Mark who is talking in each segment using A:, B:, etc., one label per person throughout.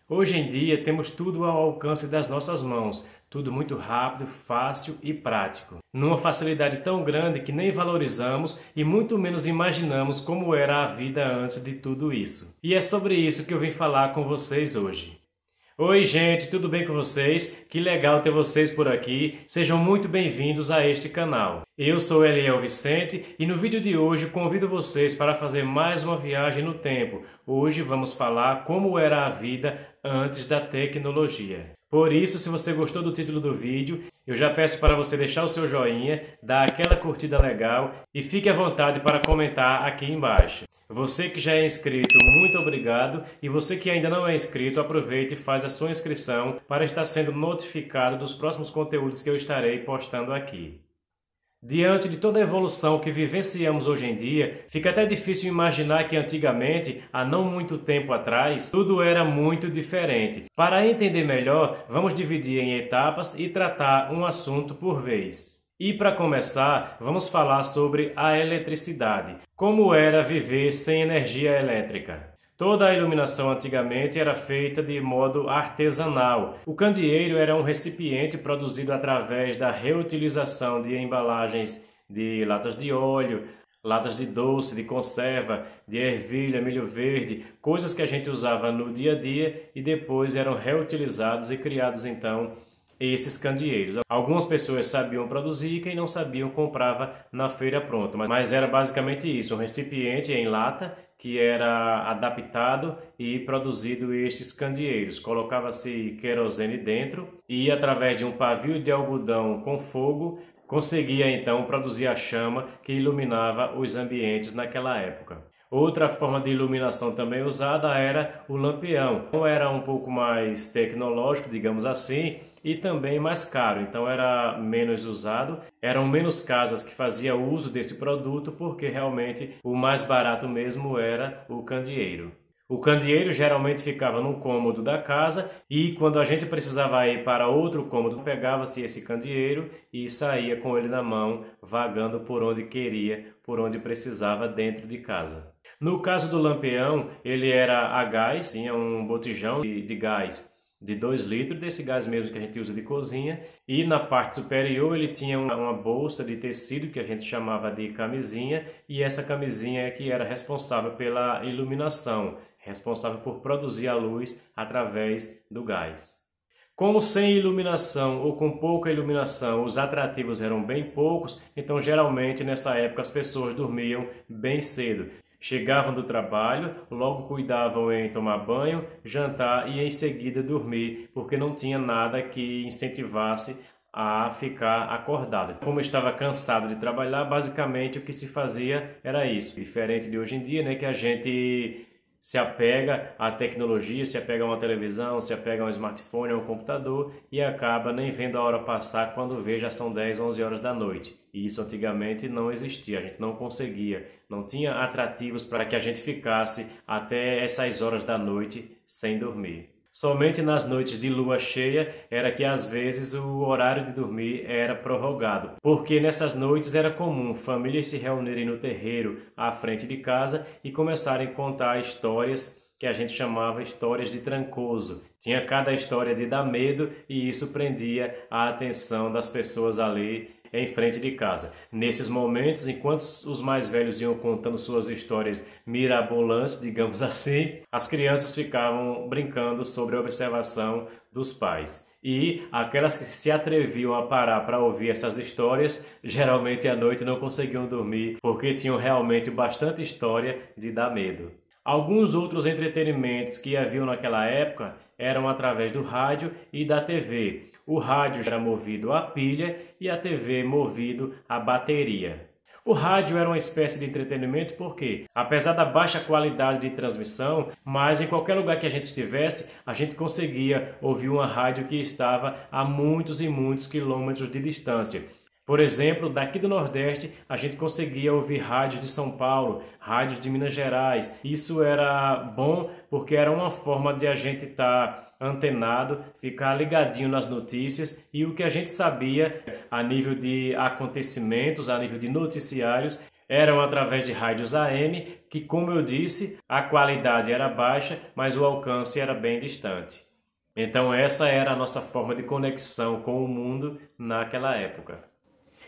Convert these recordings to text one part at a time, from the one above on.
A: Hoje em dia temos tudo ao alcance das nossas mãos, tudo muito rápido, fácil e prático. Numa facilidade tão grande que nem valorizamos e muito menos imaginamos como era a vida antes de tudo isso. E é sobre isso que eu vim falar com vocês hoje. Oi gente, tudo bem com vocês? Que legal ter vocês por aqui, sejam muito bem-vindos a este canal. Eu sou Eliel Vicente e no vídeo de hoje convido vocês para fazer mais uma viagem no tempo. Hoje vamos falar como era a vida antes da tecnologia. Por isso, se você gostou do título do vídeo, eu já peço para você deixar o seu joinha, dar aquela curtida legal e fique à vontade para comentar aqui embaixo. Você que já é inscrito, muito obrigado, e você que ainda não é inscrito, aproveite e faz a sua inscrição para estar sendo notificado dos próximos conteúdos que eu estarei postando aqui. Diante de toda a evolução que vivenciamos hoje em dia, fica até difícil imaginar que antigamente, há não muito tempo atrás, tudo era muito diferente. Para entender melhor, vamos dividir em etapas e tratar um assunto por vez. E para começar, vamos falar sobre a eletricidade. Como era viver sem energia elétrica? Toda a iluminação antigamente era feita de modo artesanal. O candeeiro era um recipiente produzido através da reutilização de embalagens de latas de óleo, latas de doce, de conserva, de ervilha, milho verde, coisas que a gente usava no dia a dia e depois eram reutilizados e criados então esses candeeiros. Algumas pessoas sabiam produzir e quem não sabiam comprava na feira pronto, mas era basicamente isso, um recipiente em lata que era adaptado e produzido estes candeeiros. Colocava-se querosene dentro e através de um pavio de algodão com fogo conseguia então produzir a chama que iluminava os ambientes naquela época. Outra forma de iluminação também usada era o lampião. Era um pouco mais tecnológico, digamos assim, e também mais caro, então era menos usado. Eram menos casas que faziam uso desse produto porque realmente o mais barato mesmo era o candeeiro. O candeeiro geralmente ficava num cômodo da casa e quando a gente precisava ir para outro cômodo, pegava-se esse candeeiro e saía com ele na mão, vagando por onde queria, por onde precisava dentro de casa. No caso do lampião, ele era a gás, tinha um botijão de gás de 2 litros, desse gás mesmo que a gente usa de cozinha, e na parte superior ele tinha uma bolsa de tecido que a gente chamava de camisinha, e essa camisinha é que era responsável pela iluminação, responsável por produzir a luz através do gás. Como sem iluminação ou com pouca iluminação os atrativos eram bem poucos, então geralmente nessa época as pessoas dormiam bem cedo. Chegavam do trabalho, logo cuidavam em tomar banho, jantar e em seguida dormir, porque não tinha nada que incentivasse a ficar acordado. Como estava cansado de trabalhar, basicamente o que se fazia era isso. Diferente de hoje em dia, né, que a gente se apega à tecnologia, se apega a uma televisão, se apega a um smartphone, a um computador e acaba nem vendo a hora passar quando vê já são 10, 11 horas da noite. E isso antigamente não existia, a gente não conseguia, não tinha atrativos para que a gente ficasse até essas horas da noite sem dormir. Somente nas noites de lua cheia era que às vezes o horário de dormir era prorrogado, porque nessas noites era comum famílias se reunirem no terreiro à frente de casa e começarem a contar histórias que a gente chamava histórias de Trancoso. Tinha cada história de dar medo e isso prendia a atenção das pessoas ali em frente de casa. Nesses momentos, enquanto os mais velhos iam contando suas histórias mirabolantes, digamos assim, as crianças ficavam brincando sobre a observação dos pais. E aquelas que se atreviam a parar para ouvir essas histórias, geralmente à noite não conseguiam dormir, porque tinham realmente bastante história de dar medo. Alguns outros entretenimentos que haviam naquela época eram através do rádio e da TV. O rádio era movido a pilha e a TV movido a bateria. O rádio era uma espécie de entretenimento porque, apesar da baixa qualidade de transmissão, mas em qualquer lugar que a gente estivesse, a gente conseguia ouvir uma rádio que estava a muitos e muitos quilômetros de distância. Por exemplo, daqui do Nordeste, a gente conseguia ouvir rádios de São Paulo, rádios de Minas Gerais. Isso era bom porque era uma forma de a gente estar antenado, ficar ligadinho nas notícias e o que a gente sabia a nível de acontecimentos, a nível de noticiários, Eram através de rádios AM, que, como eu disse, a qualidade era baixa, mas o alcance era bem distante. Então essa era a nossa forma de conexão com o mundo naquela época.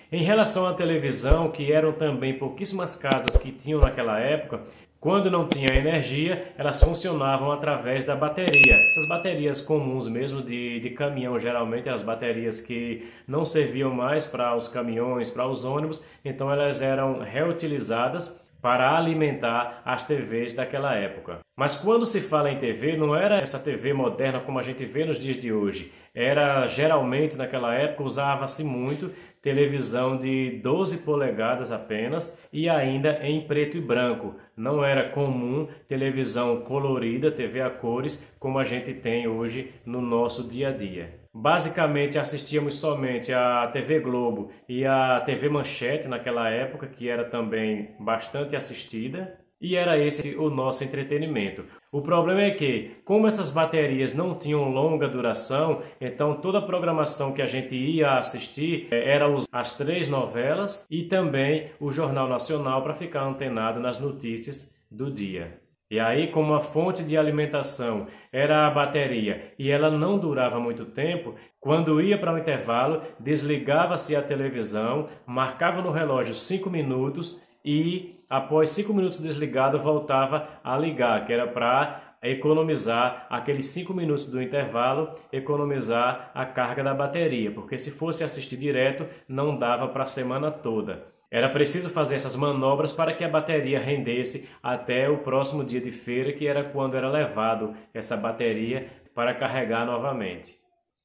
A: Em relação à televisão, que eram também pouquíssimas casas que tinham naquela época, quando não tinha energia, elas funcionavam através da bateria. Essas baterias comuns mesmo de caminhão, geralmente as baterias que não serviam mais para os caminhões, para os ônibus, então elas eram reutilizadas para alimentar as TVs daquela época. Mas quando se fala em TV, não era essa TV moderna como a gente vê nos dias de hoje. Era geralmente naquela época usava-se muito televisão de 12 polegadas apenas e ainda em preto e branco. Não era comum televisão colorida, TV a cores, como a gente tem hoje no nosso dia a dia. Basicamente assistíamos somente a TV Globo e a TV Manchete naquela época, que era também bastante assistida. E era esse o nosso entretenimento. O problema é que, como essas baterias não tinham longa duração, então toda a programação que a gente ia assistir era as 3 novelas e também o Jornal Nacional para ficar antenado nas notícias do dia. E aí, como a fonte de alimentação era a bateria e ela não durava muito tempo, quando ia para o intervalo, desligava-se a televisão, marcava no relógio 5 minutos e após 5 minutos desligado voltava a ligar, que era para economizar aqueles 5 minutos do intervalo, economizar a carga da bateria, porque se fosse assistir direto não dava para a semana toda. Era preciso fazer essas manobras para que a bateria rendesse até o próximo dia de feira, que era quando era levado essa bateria para carregar novamente.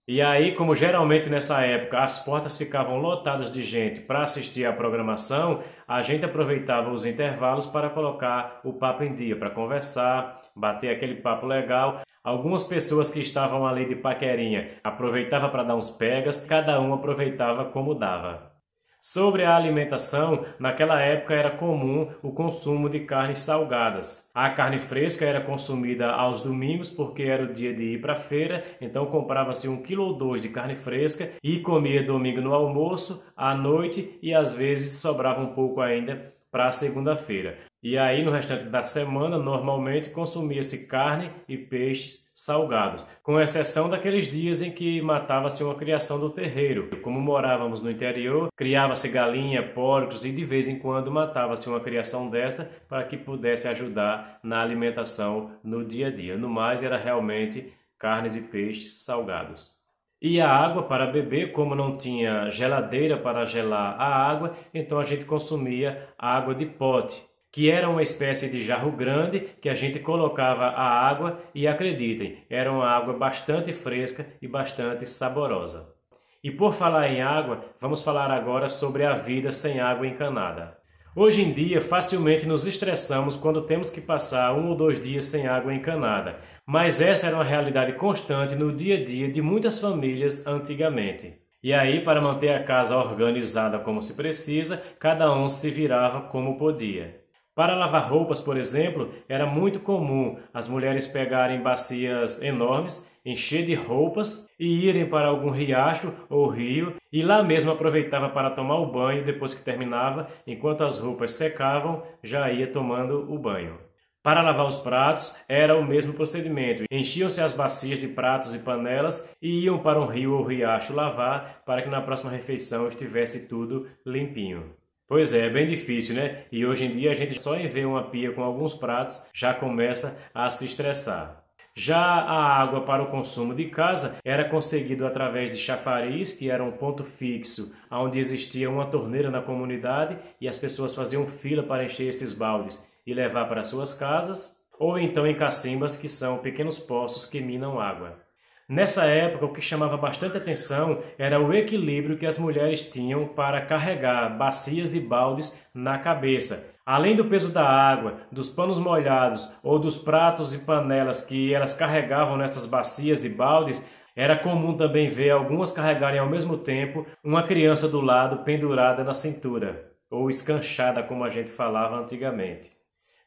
A: E aí, como geralmente nessa época as portas ficavam lotadas de gente para assistir à programação, a gente aproveitava os intervalos para colocar o papo em dia, para conversar, bater aquele papo legal. Algumas pessoas que estavam ali de paquerinha aproveitavam para dar uns pegas, cada um aproveitava como dava. Sobre a alimentação, naquela época era comum o consumo de carnes salgadas. A carne fresca era consumida aos domingos porque era o dia de ir para a feira, então comprava-se 1 quilo ou 2 de carne fresca e comia domingo no almoço, à noite e às vezes sobrava um pouco ainda para a segunda-feira. E aí no restante da semana normalmente consumia-se carne e peixes salgados, com exceção daqueles dias em que matava-se uma criação do terreiro. Como morávamos no interior, criava-se galinha, porcos e de vez em quando matava-se uma criação dessa para que pudesse ajudar na alimentação no dia a dia. No mais era realmente carnes e peixes salgados. E a água para beber, como não tinha geladeira para gelar a água, então a gente consumia água de pote, que era uma espécie de jarro grande que a gente colocava a água e acreditem, era uma água bastante fresca e bastante saborosa. E por falar em água, vamos falar agora sobre a vida sem água encanada. Hoje em dia, facilmente nos estressamos quando temos que passar 1 ou 2 dias sem água encanada, mas essa era uma realidade constante no dia a dia de muitas famílias antigamente. E aí, para manter a casa organizada como se precisa, cada um se virava como podia. Para lavar roupas, por exemplo, era muito comum as mulheres pegarem bacias enormes, encher de roupas e irem para algum riacho ou rio e lá mesmo aproveitava para tomar o banho depois que terminava, enquanto as roupas secavam, já ia tomando o banho. Para lavar os pratos era o mesmo procedimento, enchiam-se as bacias de pratos e panelas e iam para um rio ou riacho lavar para que na próxima refeição estivesse tudo limpinho. Pois é bem difícil, né? E hoje em dia a gente só em ver uma pia com alguns pratos já começa a se estressar. Já a água para o consumo de casa era conseguido através de chafariz, que era um ponto fixo, onde existia uma torneira na comunidade e as pessoas faziam fila para encher esses baldes e levar para suas casas, ou então em cacimbas, que são pequenos poços que minam água. Nessa época, o que chamava bastante atenção era o equilíbrio que as mulheres tinham para carregar bacias e baldes na cabeça. Além do peso da água, dos panos molhados ou dos pratos e panelas que elas carregavam nessas bacias e baldes, era comum também ver algumas carregarem ao mesmo tempo uma criança do lado pendurada na cintura, ou escanchada como a gente falava antigamente.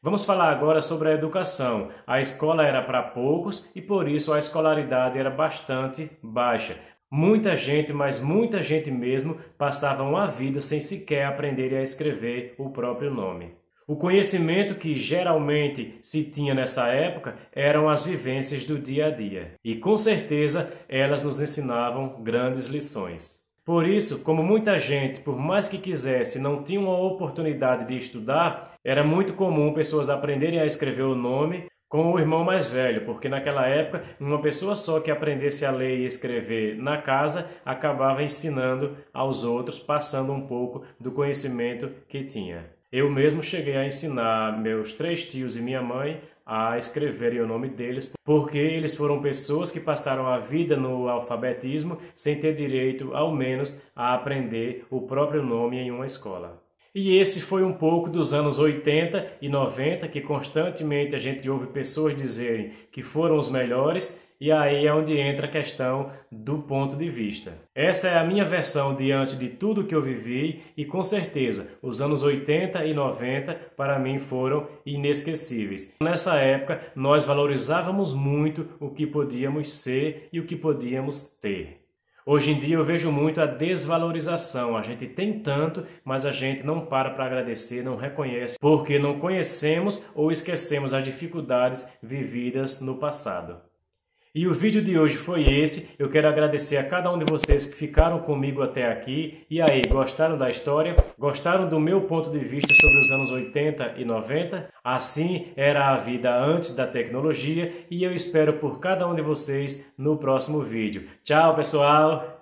A: Vamos falar agora sobre a educação. A escola era para poucos e por isso a escolaridade era bastante baixa. Muita gente, mas muita gente mesmo, passavam a vida sem sequer aprender a escrever o próprio nome. O conhecimento que geralmente se tinha nessa época eram as vivências do dia a dia. E com certeza elas nos ensinavam grandes lições. Por isso, como muita gente, por mais que quisesse, não tinha uma oportunidade de estudar, era muito comum pessoas aprenderem a escrever o nome com o irmão mais velho, porque naquela época uma pessoa só que aprendesse a ler e escrever na casa acabava ensinando aos outros, passando um pouco do conhecimento que tinha. Eu mesmo cheguei a ensinar meus 3 tios e minha mãe a escreverem o nome deles, porque eles foram pessoas que passaram a vida no alfabetismo sem ter direito, ao menos, a aprender o próprio nome em uma escola. E esse foi um pouco dos anos 80 e 90, que constantemente a gente ouve pessoas dizerem que foram os melhores, e aí é onde entra a questão do ponto de vista. Essa é a minha versão diante de tudo que eu vivi e com certeza os anos 80 e 90 para mim foram inesquecíveis. Nessa época nós valorizávamos muito o que podíamos ser e o que podíamos ter. Hoje em dia eu vejo muito a desvalorização, a gente tem tanto, mas a gente não para agradecer, não reconhece, porque não conhecemos ou esquecemos as dificuldades vividas no passado. E o vídeo de hoje foi esse. Eu quero agradecer a cada um de vocês que ficaram comigo até aqui. E aí, gostaram da história? Gostaram do meu ponto de vista sobre os anos 80 e 90? Assim era a vida antes da tecnologia e eu espero por cada um de vocês no próximo vídeo. Tchau, pessoal!